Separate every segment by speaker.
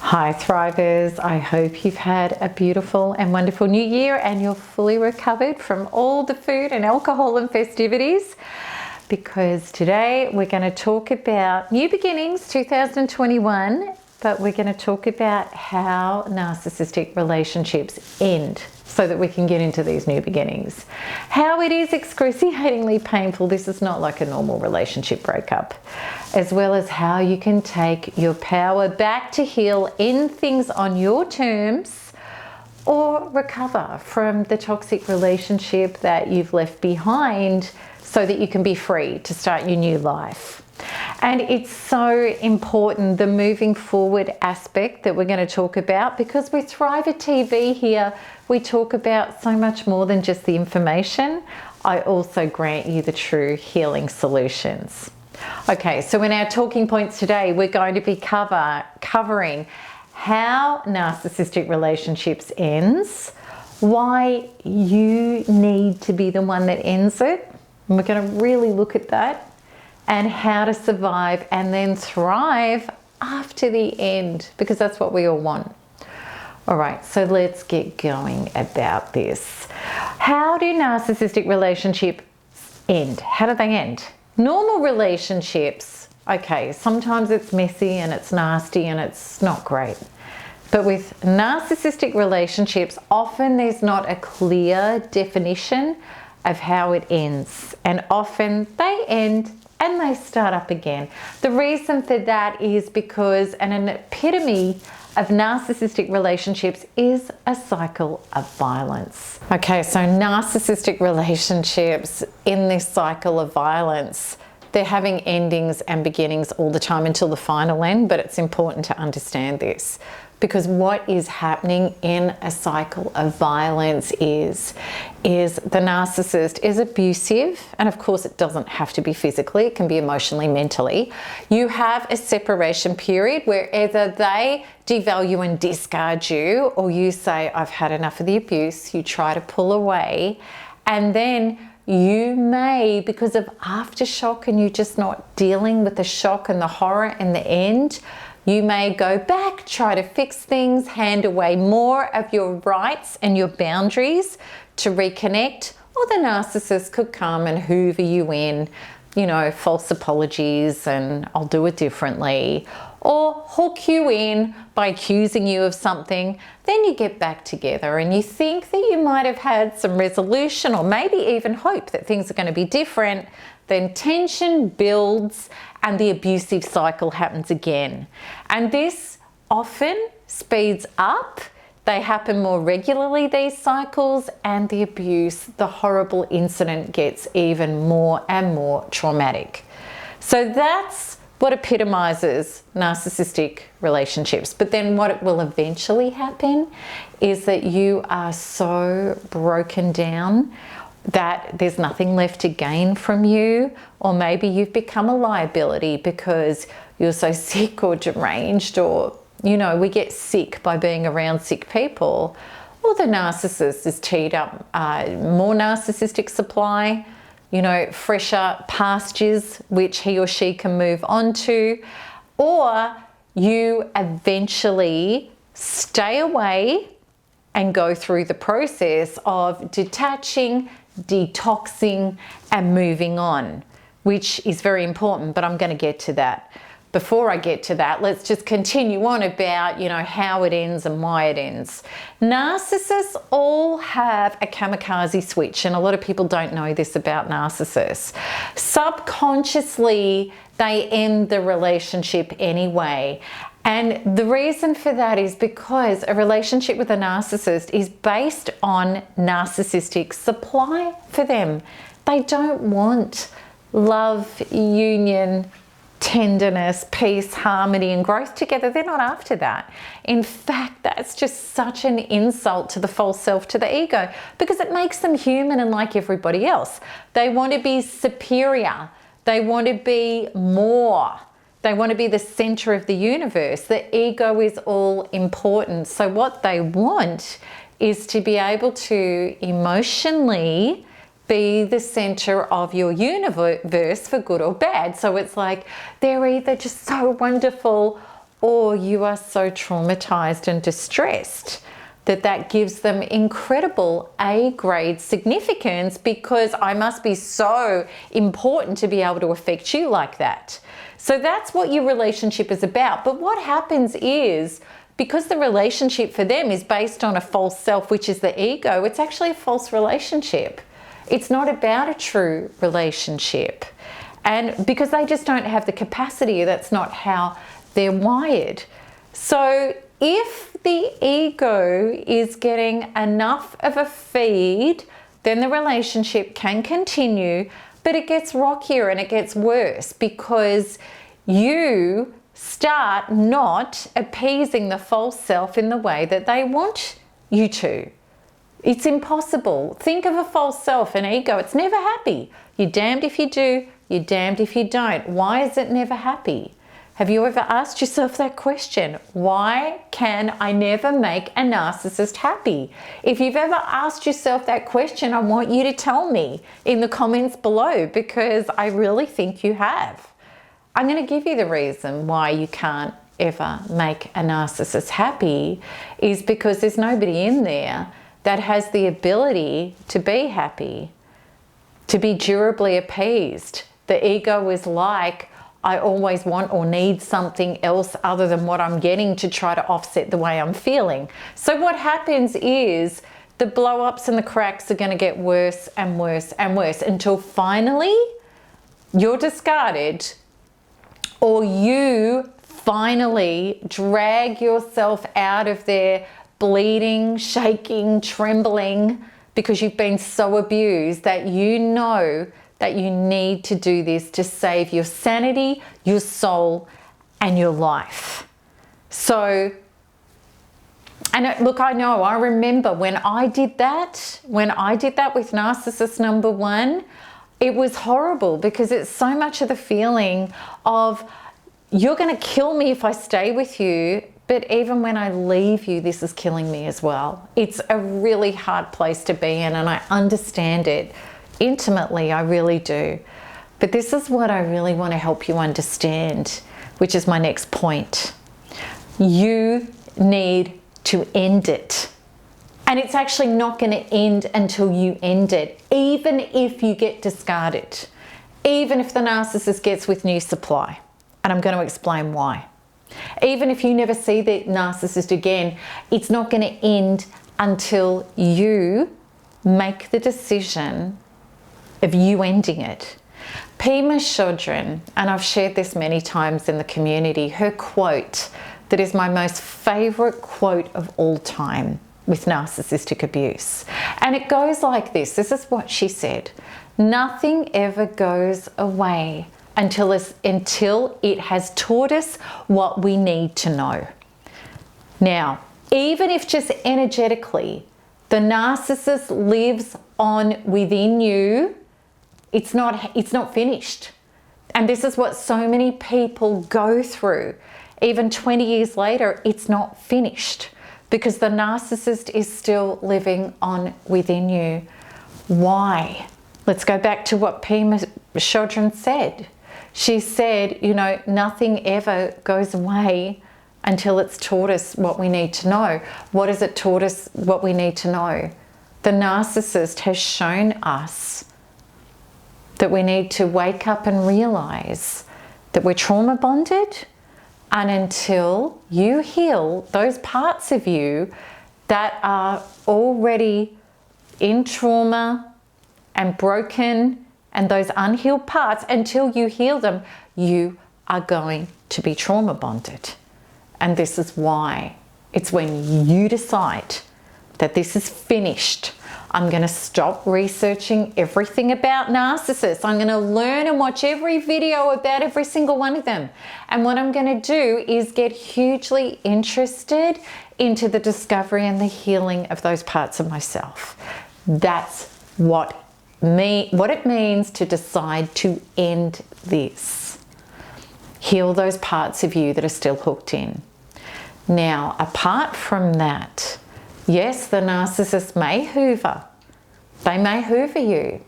Speaker 1: Hi Thrivers, I hope you've had a beautiful and wonderful new year and you're fully recovered from all the food and alcohol and festivities, because today we're going to talk about new beginnings 2021, but we're going to talk about how narcissistic relationships end so that we can get into these new beginnings. How it is excruciatingly painful. This is not like a normal relationship breakup. As well as how you can take your power back to heal, end things on your terms, or recover from the toxic relationship that you've left behind so that you can be free to start your new life. And it's so important, the moving forward aspect that we're going to talk about, because with Thriver TV here, we talk about so much more than just the information. I also grant you the true healing solutions. Okay, so in our talking points today, we're going to be covering how narcissistic relationships ends, why you need to be the one that ends it, and we're going to really look at that, and how to survive and then thrive after the end, because that's what we all want. All right, so let's get going about this. How do narcissistic relationships end? How do they end? Normal relationships, okay, sometimes it's messy and it's nasty and it's not great. But with narcissistic relationships, often there's not a clear definition of how it ends. And often they end and they start up again. The reason for that is because an epitome of narcissistic relationships is a cycle of violence. Okay, so narcissistic relationships in this cycle of violence, they're having endings and beginnings all the time until the final end, but it's important to understand this. Because what is happening in a cycle of violence is the narcissist is abusive, and of course it doesn't have to be physically, it can be emotionally, mentally. You have a separation period where either they devalue and discard you, or you say, I've had enough of the abuse, you try to pull away, and then you may, because of aftershock and you're just not dealing with the shock and the horror in the end, you may go back, try to fix things, hand away more of your rights and your boundaries to reconnect, or the narcissist could come and hoover you in, you know, false apologies and I'll do it differently, or hook you in by accusing you of something. Then you get back together and you think that you might have had some resolution, or maybe even hope that things are going to be different. Then tension builds and the abusive cycle happens again. And this often speeds up. They happen more regularly, these cycles, and the abuse, the horrible incident, gets even more and more traumatic. So that's what epitomizes narcissistic relationships. But then what will eventually happen is that you are so broken down that there's nothing left to gain from you, or maybe you've become a liability because you're so sick or deranged, or, you know, we get sick by being around sick people, or the narcissist is teed up more narcissistic supply, you know, fresher pastures which he or she can move on to, or you eventually stay away and go through the process of detaching, detoxing and moving on, which is very important, but I'm going to get to that. Before I get to that, let's just continue on about, you know, how it ends and why it ends. Narcissists all have a kamikaze switch, and a lot of people don't know this about narcissists. Subconsciously, they end the relationship anyway. And the reason for that is because a relationship with a narcissist is based on narcissistic supply for them. They don't want love, union, tenderness, peace, harmony and growth together. They're not after that. In fact, that's just such an insult to the false self, to the ego, because it makes them human and like everybody else. They want to be superior. They want to be more. They want to be the center of the universe. The ego is all important. So what they want is to be able to emotionally be the center of your universe for good or bad. So it's like they're either just so wonderful or you are so traumatized and distressed that that gives them incredible A-grade significance, because I must be so important to be able to affect you like that. So that's what your relationship is about. But what happens is, because the relationship for them is based on a false self, which is the ego, it's actually a false relationship. It's not about a true relationship. And because they just don't have the capacity, that's not how they're wired. So if the ego is getting enough of a feed, then the relationship can continue, but it gets rockier and it gets worse, because you start not appeasing the false self in the way that they want you to. It's impossible. Think of a false self, an ego. It's never happy. You're damned if you do, you're damned if you don't. Why is it never happy? Have you ever asked yourself that question? Why can I never make a narcissist happy? If you've ever asked yourself that question, I want you to tell me in the comments below, because I really think you have. I'm going to give you the reason why you can't ever make a narcissist happy is because there's nobody in there that has the ability to be happy, to be durably appeased. The ego is like, I always want or need something else other than what I'm getting to try to offset the way I'm feeling. So what happens is the blow-ups and the cracks are going to get worse and worse and worse until finally you're discarded, or you finally drag yourself out of there bleeding, shaking, trembling, because you've been so abused that you know that you need to do this to save your sanity, your soul, and your life. So, and look, I know, I remember when I did that with narcissist number one, it was horrible, because it's so much of the feeling of, you're going to kill me if I stay with you, but even when I leave you, this is killing me as well. It's a really hard place to be in, and I understand it intimately, I really do. But this is what I really want to help you understand, which is my next point. You need to end it. And it's actually not going to end until you end it, even if you get discarded, even if the narcissist gets with new supply. And I'm going to explain why. Even if you never see the narcissist again, it's not going to end until you make the decision of you ending it. Pema Chodron, and I've shared this many times in the community, her quote that is my most favorite quote of all time with narcissistic abuse. And it goes like this. This is what she said. Nothing ever goes away until it has taught us what we need to know. Now, even if just energetically the narcissist lives on within you, it's not finished. And this is what so many people go through. Even 20 years later, it's not finished, because the narcissist is still living on within you. Why? Let's go back to what Pema Chodron said. She said, you know, nothing ever goes away until it's taught us what we need to know. What has it taught us what we need to know? The narcissist has shown us that we need to wake up and realize that we're trauma bonded, and until you heal those parts of you that are already in trauma and broken, and those unhealed parts, until you heal them, you are going to be trauma bonded. And this is why it's when you decide that this is finished, I'm going to stop researching everything about narcissists. I'm going to learn and watch every video about every single one of them. And what I'm going to do is get hugely interested into the discovery and the healing of those parts of myself. That's what it means to decide to end this. Heal those parts of you that are still hooked in. Now, apart from that, yes, the narcissist may hoover. They may hoover you.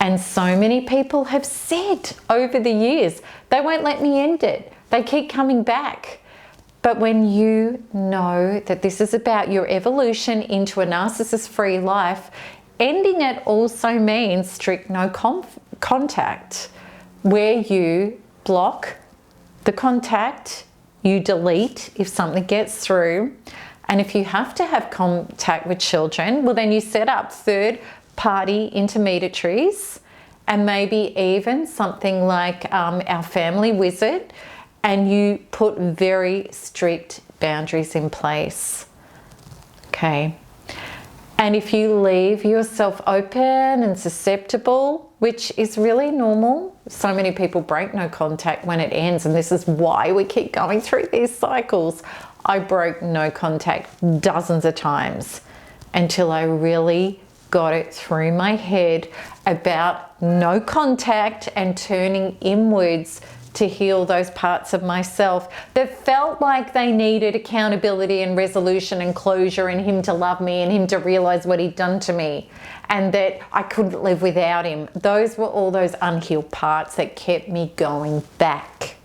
Speaker 1: And so many people have said over the years, they won't let me end it. They keep coming back. But when you know that this is about your evolution into a narcissist-free life, ending it also means strict no contact, where you block the contact, you delete if something gets through. And if you have to have contact with children, well, then you set up third-party intermediaries, and maybe even something like our family wizard, and you put very strict boundaries in place. Okay. And if you leave yourself open and susceptible, which is really normal, so many people break no contact when it ends, and this is why we keep going through these cycles. I broke no contact dozens of times until I really got it through my head about no contact and turning inwards to heal those parts of myself that felt like they needed accountability and resolution and closure, and him to love me and him to realize what he'd done to me, and that I couldn't live without him. Those were all those unhealed parts that kept me going back.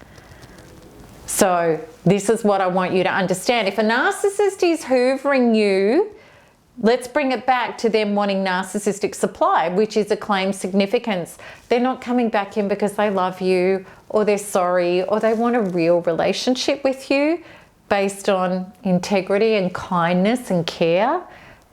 Speaker 1: So this is what I want you to understand. If a narcissist is hoovering you, let's bring it back to them wanting narcissistic supply, which is a claimed significance. They're not coming back in because they love you, or they're sorry, or they want a real relationship with you based on integrity and kindness and care.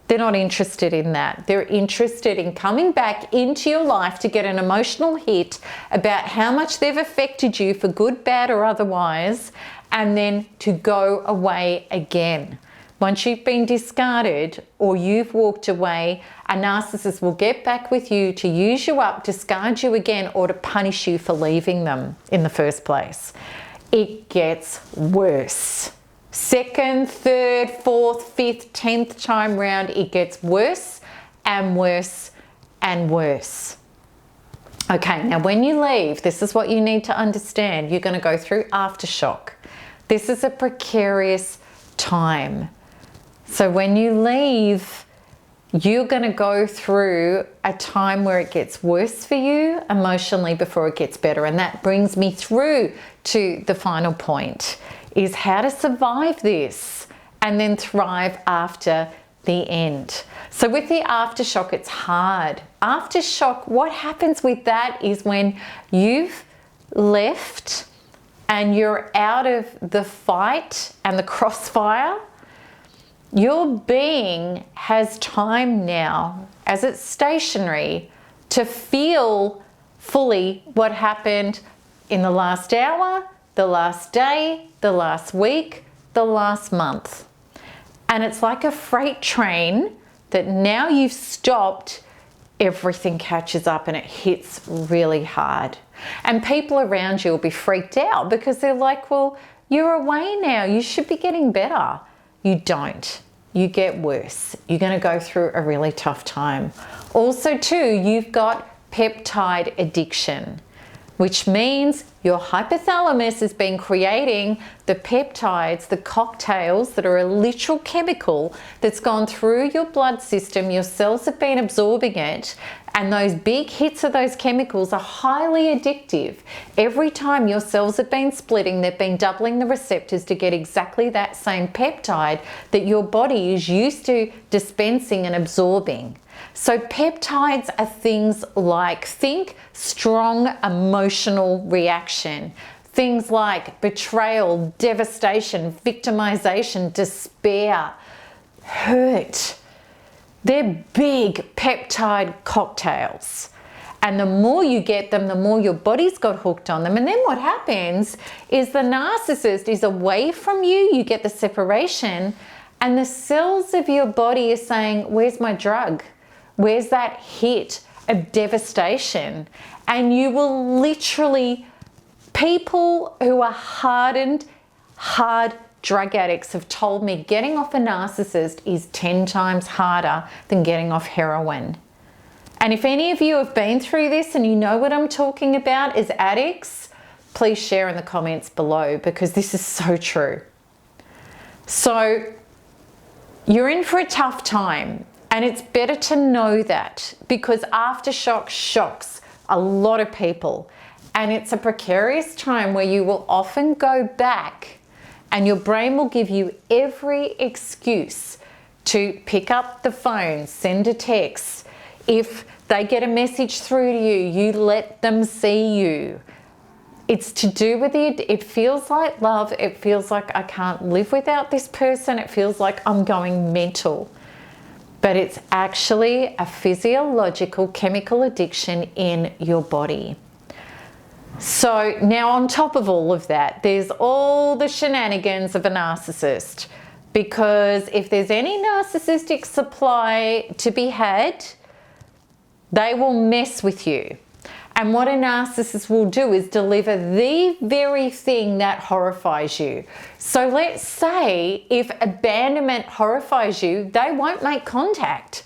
Speaker 1: They're not interested in that. They're interested in coming back into your life to get an emotional hit about how much they've affected you for good, bad, or otherwise, and then to go away again. Once you've been discarded or you've walked away, a narcissist will get back with you to use you up, discard you again, or to punish you for leaving them in the first place. It gets worse. Second, third, fourth, fifth, 10th time round, it gets worse and worse and worse. Okay, now when you leave, this is what you need to understand. You're going to go through aftershock. This is a precarious time. So when you leave, you're going to go through a time where it gets worse for you emotionally before it gets better. And that brings me through to the final point, is how to survive this and then thrive after the end. So with the aftershock, it's hard. Aftershock, what happens with that is when you've left and you're out of the fight and the crossfire, your being has time now, as it's stationary, to feel fully what happened in the last hour, the last day, the last week, the last month. And it's like a freight train that now you've stopped, everything catches up and it hits really hard. And people around you will be freaked out because they're like, well, you're away now, you should be getting better. You don't. You get worse. You're going to go through a really tough time. Also too, you've got peptide addiction, which means your hypothalamus has been creating the peptides, the cocktails that are a literal chemical that's gone through your blood system. Your cells have been absorbing it, and those big hits of those chemicals are highly addictive. Every time your cells have been splitting, they've been doubling the receptors to get exactly that same peptide that your body is used to dispensing and absorbing. So peptides are things like, think strong emotional reaction. Things like betrayal, devastation, victimization, despair, hurt. They're big peptide cocktails. And the more you get them, the more your body's got hooked on them. And then what happens is the narcissist is away from you, you get the separation, and the cells of your body are saying, where's my drug? Where's that hit of devastation? And you will literally, people who are hardened, hard drug addicts have told me getting off a narcissist is 10 times harder than getting off heroin. And if any of you have been through this and you know what I'm talking about as addicts, please share in the comments below, because this is so true. So you're in for a tough time, and it's better to know that, because aftershock shocks a lot of people, and it's a precarious time where you will often go back And your brain will give you every excuse to pick up the phone, send a text. If they get a message through to you, you let them see you. It's to do with it feels like love. It feels like I can't live without this person. It feels like I'm going mental. But it's actually a physiological chemical addiction in your body. So now on top of all of that, there's all the shenanigans of a narcissist. Because if there's any narcissistic supply to be had, they will mess with you. And what a narcissist will do is deliver the very thing that horrifies you. So let's say if abandonment horrifies you, they won't make contact.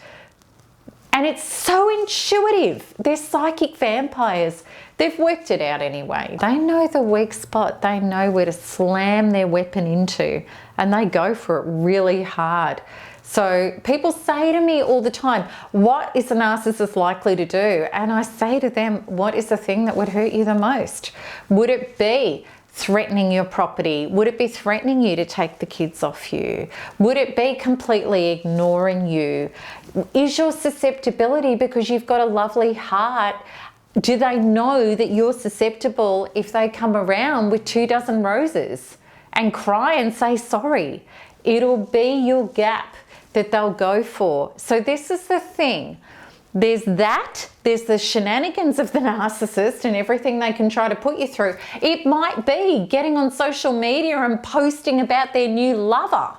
Speaker 1: And it's so intuitive. They're psychic vampires. They've worked it out anyway. They know the weak spot. They know where to slam their weapon into, and they go for it really hard. So people say to me all the time, what is a narcissist likely to do? And I say to them, what is the thing that would hurt you the most? Would it be threatening your property? Would it be threatening you to take the kids off you? Would it be completely ignoring you? Is your susceptibility because you've got a lovely heart? Do they know that you're susceptible if they come around with 24 roses and cry and say sorry? It'll be your gap that they'll go for. So this is the thing. There's the shenanigans of the narcissist and everything they can try to put you through. It might be getting on social media and posting about their new lover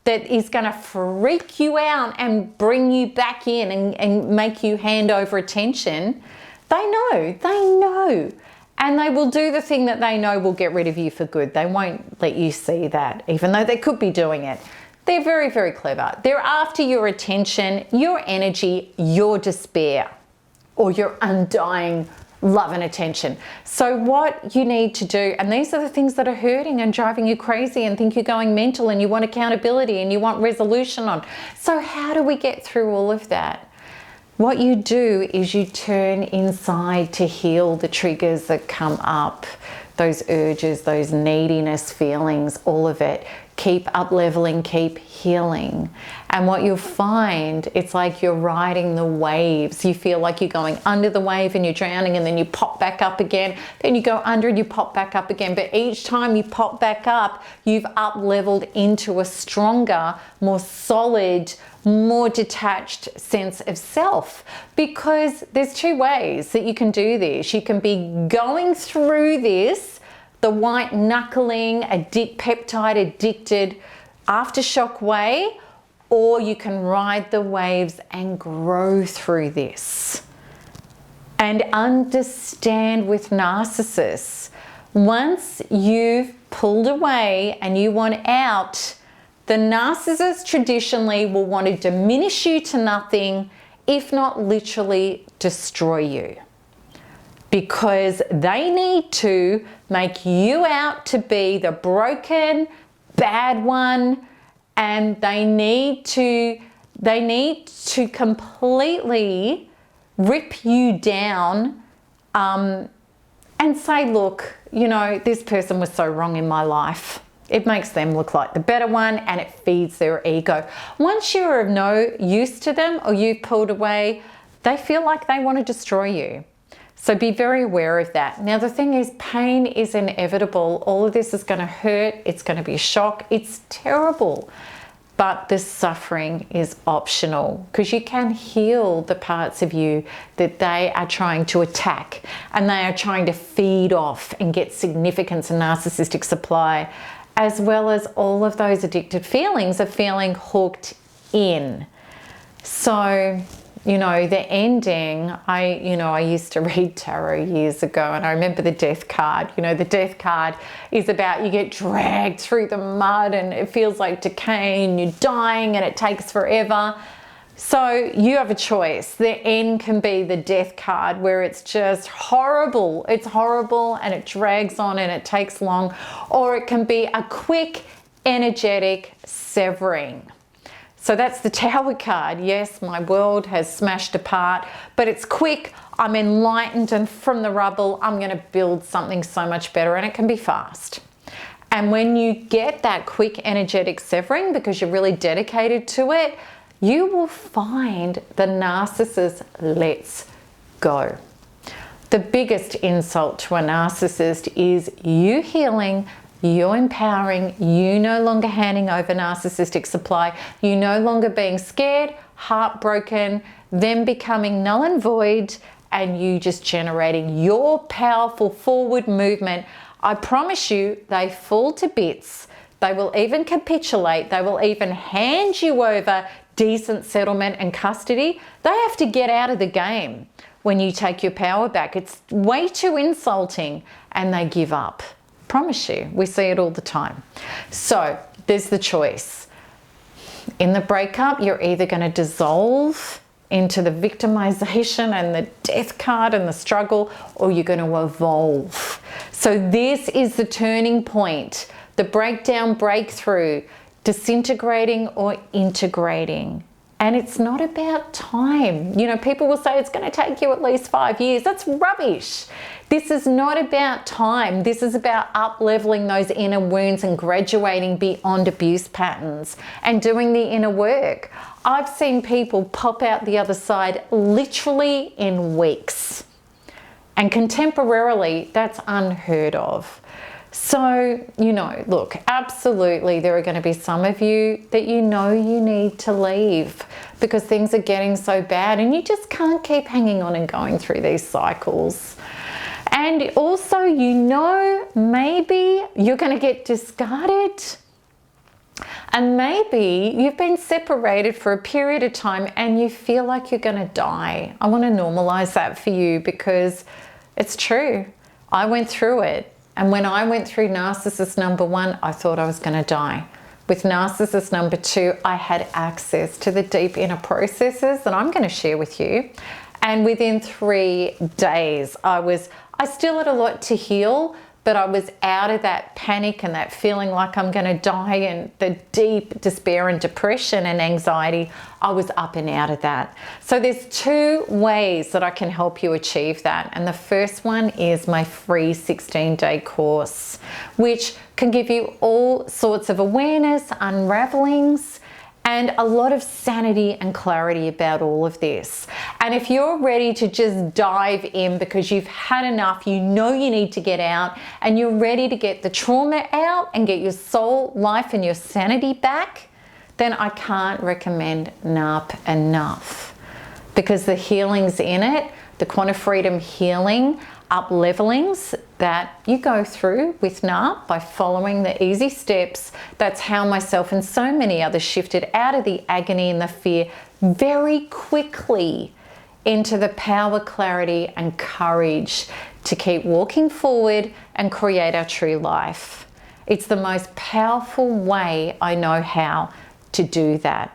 Speaker 1: that is going to freak you out and bring you back in and make you hand over attention. They know. And they will do the thing that they know will get rid of you for good. They won't let you see that, even though they could be doing it. They're very, very clever. They're after your attention, your energy, your despair, or your undying love and attention. So what you need to do, and these are the things that are hurting and driving you crazy and think you're going mental and you want accountability and you want resolution on. So how do we get through all of that? What you do is you turn inside to heal the triggers that come up, those urges, those neediness feelings, all of it. Keep up-leveling, keep healing. And what you'll find, it's like you're riding the waves. You feel like you're going under the wave and you're drowning, and then you pop back up again. Then you go under and you pop back up again. But each time you pop back up, you've up-leveled into a stronger, more solid, more detached sense of self. Because there's two ways that you can do this. You can be going through this, the white knuckling, peptide addicted, aftershock way, or you can ride the waves and grow through this. And understand with narcissists, once you've pulled away and you want out, the narcissist traditionally will want to diminish you to nothing, if not literally destroy you. Because they need to make you out to be the broken, bad one, and they need to completely rip you down and say, look, you know, this person was so wrong in my life. It makes them look like the better one, and it feeds their ego. Once you're of no use to them or you've pulled away, they feel like they want to destroy you. So be very aware of that. Now, the thing is, pain is inevitable. All of this is going to hurt. It's going to be a shock. It's terrible. But the suffering is optional, because you can heal the parts of you that they are trying to attack and they are trying to feed off and get significance and narcissistic supply, as well as all of those addicted feelings of feeling hooked in. So, you know, the ending, I used to read tarot years ago, and I remember the death card. You know, the death card is about you get dragged through the mud and it feels like decay and you're dying and it takes forever. So you have a choice. The end can be the death card, where it's just horrible. It's horrible and it drags on and it takes long. Or it can be a quick, energetic severing. So that's the Tower card. Yes, my world has smashed apart, but it's quick. I'm enlightened, and from the rubble, I'm going to build something so much better, and it can be fast. And when you get that quick energetic severing because you're really dedicated to it, you will find the narcissist lets go. The biggest insult to a narcissist is you healing, you empowering, you no longer handing over narcissistic supply, you no longer being scared, heartbroken, them becoming null and void, and you just generating your powerful forward movement. I promise you, they fall to bits. They will even capitulate. They will even hand you over decent settlement and custody. They have to get out of the game when you take your power back. It's way too insulting, and they give up. Promise you, we see it all the time. So there's the choice. In the breakup, you're either going to dissolve into the victimization and the death card and the struggle, or you're going to evolve. So this is the turning point, the breakdown, breakthrough, disintegrating or integrating. And it's not about time. You know, people will say it's going to take you at least 5 years. That's rubbish. This is not about time. This is about up-leveling those inner wounds and graduating beyond abuse patterns and doing the inner work. I've seen people pop out the other side literally in weeks. And contemporarily, that's unheard of. So, you know, look, absolutely there are going to be some of you that you know you need to leave because things are getting so bad and you just can't keep hanging on and going through these cycles. And also, you know, maybe you're going to get discarded, and maybe you've been separated for a period of time and you feel like you're going to die. I want to normalize that for you because it's true. I went through it. And when I went through narcissist number 1, I thought I was going to die. With narcissist number 2, I had access to the deep inner processes that I'm going to share with you. And within 3 days, I still had a lot to heal, but I was out of that panic and that feeling like I'm going to die and the deep despair and depression and anxiety. I was up and out of that. So there's 2 ways that I can help you achieve that. And the first one is my free 16-day course, which can give you all sorts of awareness, unravelings, and a lot of sanity and clarity about all of this. And if you're ready to just dive in because you've had enough, you know you need to get out, and you're ready to get the trauma out and get your soul, life, and your sanity back, then I can't recommend NARP enough, because the healing's in it, the quantum freedom healing, up-levelings that you go through with NARP by following the easy steps. That's how myself and so many others shifted out of the agony and the fear very quickly into the power, clarity, and courage to keep walking forward and create our true life. It's the most powerful way I know how to do that.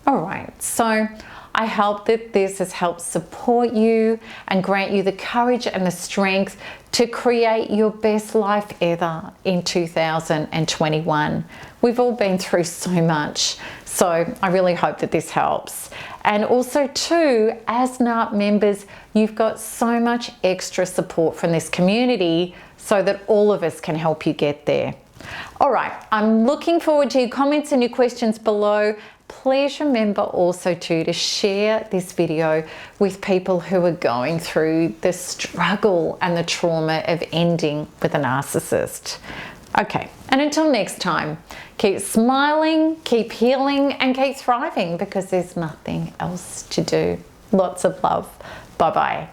Speaker 1: All right, so I hope that this has helped support you and grant you the courage and the strength to create your best life ever in 2021. We've all been through so much, so I really hope that this helps. And also too, as NARP members, you've got so much extra support from this community so that all of us can help you get there. All right, I'm looking forward to your comments and your questions below. Please remember also too to share this video with people who are going through the struggle and the trauma of ending with a narcissist. Okay, and until next time, keep smiling, keep healing, and keep thriving, because there's nothing else to do. Lots of love. Bye-bye.